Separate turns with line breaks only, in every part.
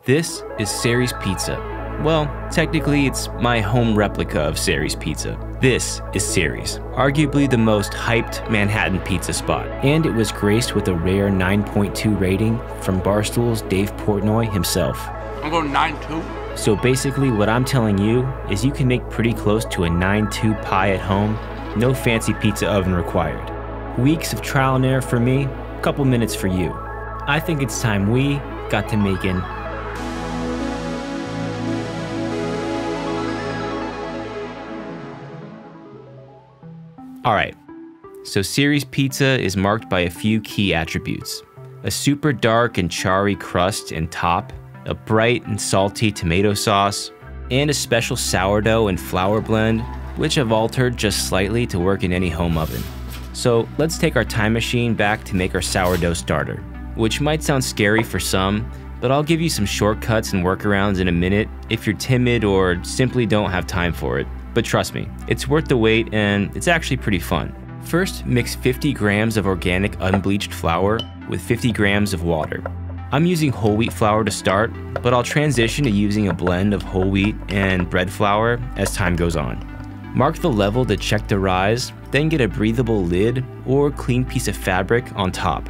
This is Sari's Pizza. Well, technically it's my home replica of Sari's Pizza. This is Sari's, arguably the most hyped Manhattan pizza spot. And it was graced with a rare 9.2 rating from Barstool's Dave Portnoy himself.
I'm going 9.2.
So basically what I'm telling you is you can make pretty close to a 9.2 pie at home, no fancy pizza oven required. Weeks of trial and error for me, couple minutes for you. I think it's time we got to making Alright, so Sari's Pizza is marked by a few key attributes. A super dark and charry crust and top, a bright and salty tomato sauce, and a special sourdough and flour blend, which I've altered just slightly to work in any home oven. So let's take our time machine back to make our sourdough starter, which might sound scary for some, but I'll give you some shortcuts and workarounds in a minute if you're timid or simply don't have time for it. But trust me, it's worth the wait and it's actually pretty fun. First, mix 50 grams of organic unbleached flour with 50 grams of water. I'm using whole wheat flour to start, but I'll transition to using a blend of whole wheat and bread flour as time goes on. Mark the level to check the rise, then get a breathable lid or clean piece of fabric on top.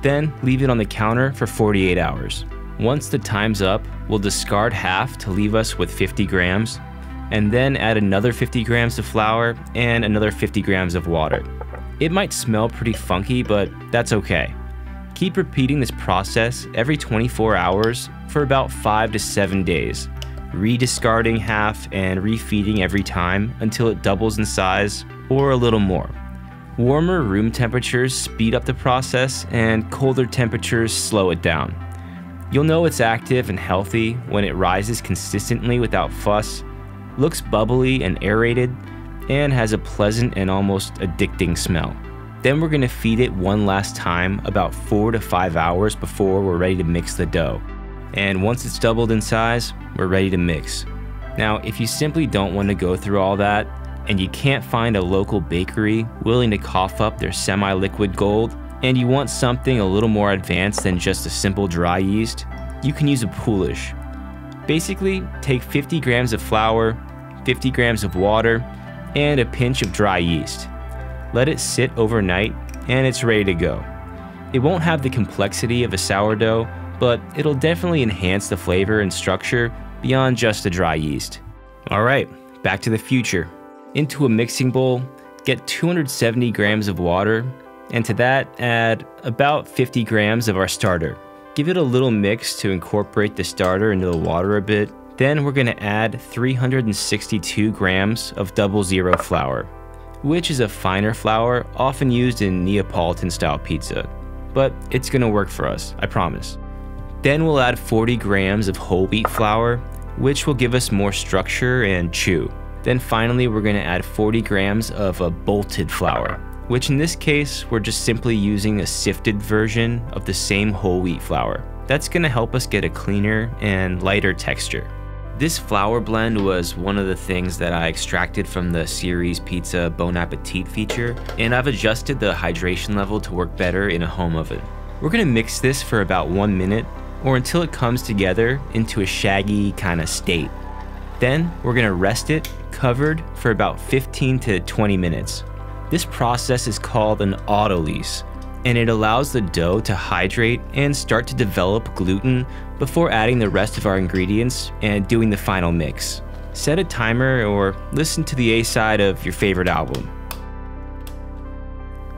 Then leave it on the counter for 48 hours. Once the time's up, we'll discard half to leave us with 50 grams, and then add another 50 grams of flour and another 50 grams of water. It might smell pretty funky, but that's okay. Keep repeating this process every 24 hours for about 5 to 7 days, rediscarding half and refeeding every time until it doubles in size or a little more. Warmer room temperatures speed up the process and colder temperatures slow it down. You'll know it's active and healthy when it rises consistently without fuss, looks bubbly and aerated, and has a pleasant and almost addicting smell. Then we're gonna feed it one last time about 4 to 5 hours before we're ready to mix the dough. And once it's doubled in size, we're ready to mix. Now, if you simply don't want to go through all that, and you can't find a local bakery willing to cough up their semi-liquid gold, and you want something a little more advanced than just a simple dry yeast, you can use a poolish. Basically, take 50 grams of flour, 50 grams of water, and a pinch of dry yeast. Let it sit overnight, and it's ready to go. It won't have the complexity of a sourdough, but it'll definitely enhance the flavor and structure beyond just the dry yeast. Alright, back to the future. Into a mixing bowl, get 270 grams of water, and to that add about 50 grams of our starter. Give it a little mix to incorporate the starter into the water a bit. Then we're gonna add 362 grams of 00 flour, which is a finer flour often used in Neapolitan style pizza, but it's gonna work for us, I promise. Then we'll add 40 grams of whole wheat flour, which will give us more structure and chew. Then finally, we're gonna add 40 grams of a bolted flour, which in this case, we're just simply using a sifted version of the same whole wheat flour. That's gonna help us get a cleaner and lighter texture. This flour blend was one of the things that I extracted from the Sari's Pizza Bon Appetit feature, and I've adjusted the hydration level to work better in a home oven. We're gonna mix this for about 1 minute, or until it comes together into a shaggy kind of state. Then we're gonna rest it covered for about 15 to 20 minutes. This process is called an autolyse, and it allows the dough to hydrate and start to develop gluten before adding the rest of our ingredients and doing the final mix. Set a timer or listen to the A-side of your favorite album.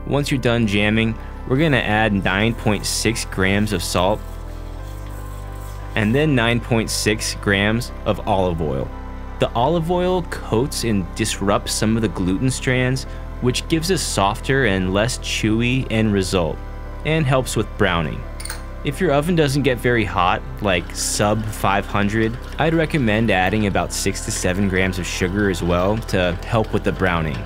Once you're done jamming, we're gonna add 9.6 grams of salt and then 9.6 grams of olive oil. The olive oil coats and disrupts some of the gluten strands, which gives a softer and less chewy end result, and helps with browning. If your oven doesn't get very hot, like sub 500, I'd recommend adding about 6 to 7 grams of sugar as well to help with the browning.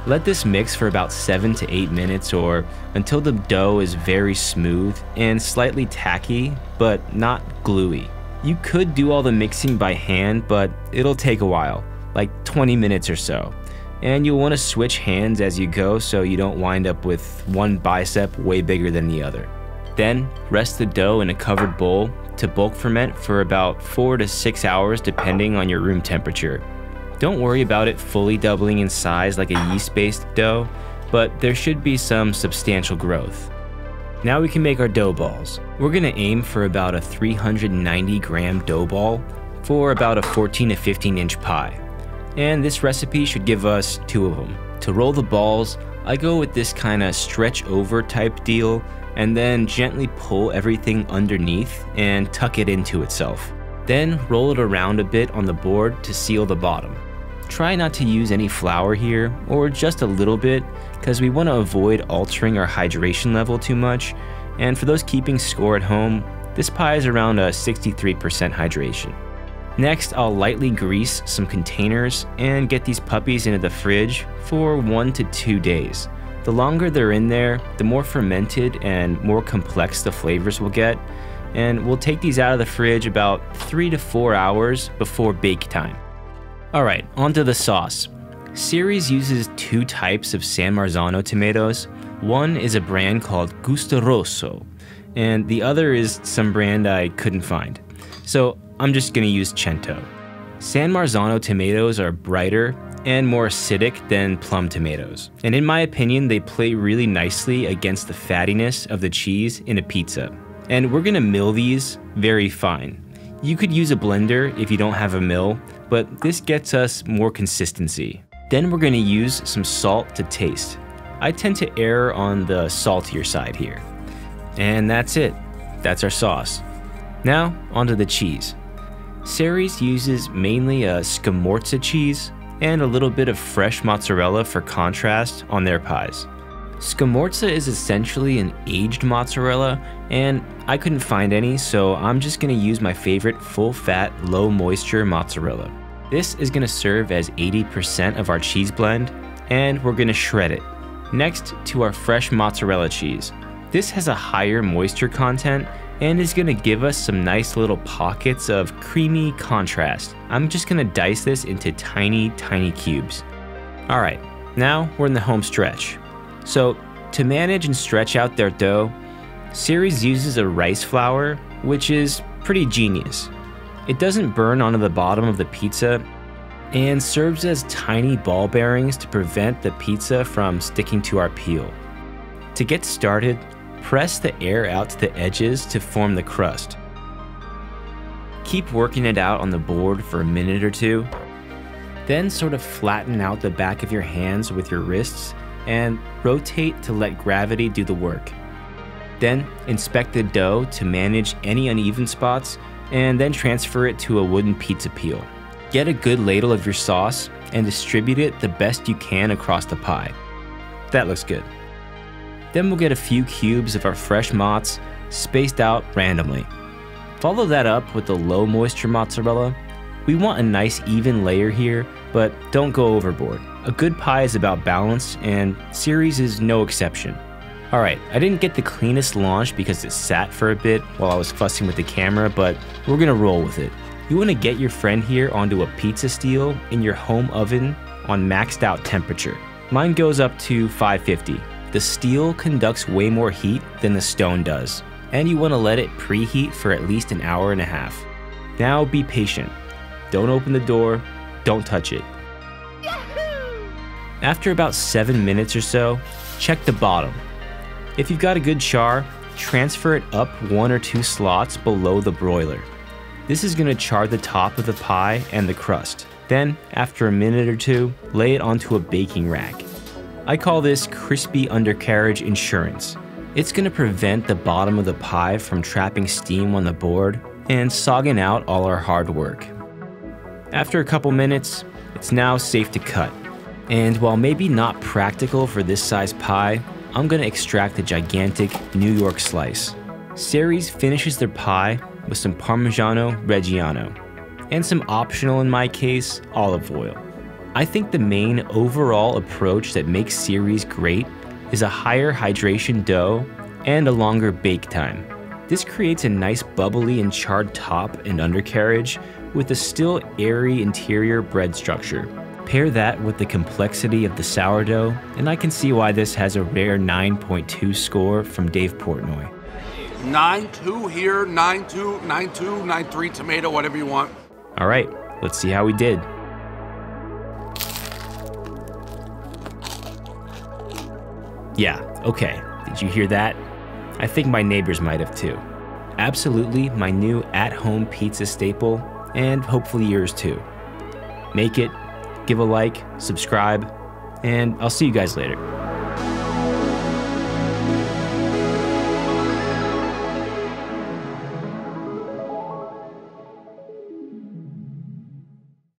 Let this mix for about 7 to 8 minutes or until the dough is very smooth and slightly tacky, but not gluey. You could do all the mixing by hand, but it'll take a while, like 20 minutes or so. And you'll want to switch hands as you go so you don't wind up with one bicep way bigger than the other. Then rest the dough in a covered bowl to bulk ferment for about 4 to 6 hours depending on your room temperature. Don't worry about it fully doubling in size like a yeast-based dough, but there should be some substantial growth. Now we can make our dough balls. We're gonna aim for about a 390 gram dough ball for about a 14 to 15 inch pie. And this recipe should give us 2 of them. To roll the balls, I go with this kind of stretch over type deal and then gently pull everything underneath and tuck it into itself. Then roll it around a bit on the board to seal the bottom. Try not to use any flour here, or just a little bit, because we want to avoid altering our hydration level too much. And for those keeping score at home, this pie is around a 63% hydration. Next, I'll lightly grease some containers and get these puppies into the fridge for 1 to 2 days. The longer they're in there, the more fermented and more complex the flavors will get. And we'll take these out of the fridge about 3 to 4 hours before bake time. Alright, onto the sauce. Ceres uses 2 types of San Marzano tomatoes. One is a brand called Gusto Rosso, and the other is some brand I couldn't find. So I'm just gonna use Cento. San Marzano tomatoes are brighter and more acidic than plum tomatoes. And in my opinion, they play really nicely against the fattiness of the cheese in a pizza. And we're gonna mill these very fine. You could use a blender if you don't have a mill, but this gets us more consistency. Then we're gonna use some salt to taste. I tend to err on the saltier side here. And that's it. That's our sauce. Now, onto the cheese. Ceres uses mainly a Scamorza cheese and a little bit of fresh mozzarella for contrast on their pies. Scamorza is essentially an aged mozzarella, and I couldn't find any, so I'm just gonna use my favorite full-fat, low-moisture mozzarella. This is gonna serve as 80% of our cheese blend, and we're gonna shred it. Next, to our fresh mozzarella cheese. This has a higher moisture content and is gonna give us some nice little pockets of creamy contrast. I'm just gonna dice this into tiny, tiny cubes. All right, now we're in the home stretch. So to manage and stretch out their dough, Ceres uses a rice flour, which is pretty genius. It doesn't burn onto the bottom of the pizza and serves as tiny ball bearings to prevent the pizza from sticking to our peel. To get started, press the air out to the edges to form the crust. Keep working it out on the board for a minute or 2. Then sort of flatten out the back of your hands with your wrists and rotate to let gravity do the work. Then inspect the dough to manage any uneven spots and then transfer it to a wooden pizza peel. Get a good ladle of your sauce and distribute it the best you can across the pie. That looks good. Then we'll get a few cubes of our fresh mozz spaced out randomly. Follow that up with the low moisture mozzarella. We want a nice even layer here, but don't go overboard. A good pie is about balance, and Ceres is no exception. Alright, I didn't get the cleanest launch because it sat for a bit while I was fussing with the camera, but we're gonna roll with it. You wanna get your friend here onto a pizza steel in your home oven on maxed out temperature. Mine goes up to 550. The steel conducts way more heat than the stone does, and you wanna let it preheat for at least an hour and a half. Now be patient. Don't open the door, don't touch it. After about 7 minutes or so, check the bottom. If you've got a good char, transfer it up 1 or 2 slots below the broiler. This is gonna char the top of the pie and the crust. Then, after a minute or 2, lay it onto a baking rack. I call this crispy undercarriage insurance. It's gonna prevent the bottom of the pie from trapping steam on the board and sogging out all our hard work. After a couple minutes, it's now safe to cut. And while maybe not practical for this size pie, I'm gonna extract a gigantic New York slice. Ceres finishes their pie with some Parmigiano Reggiano, and some optional, in my case, olive oil. I think the main overall approach that makes Ceres great is a higher hydration dough and a longer bake time. This creates a nice bubbly and charred top and undercarriage with a still airy interior bread structure. Pair that with the complexity of the sourdough, and I can see why this has a rare 9.2 score from Dave Portnoy.
9-2 here, 9-2, 9-2, 9-3 tomato, whatever you want.
All right, let's see how we did. Yeah, okay. Did you hear that? I think my neighbors might have too. Absolutely my new at-home pizza staple, and hopefully yours too. Make it, give a like, subscribe, and I'll see you guys later.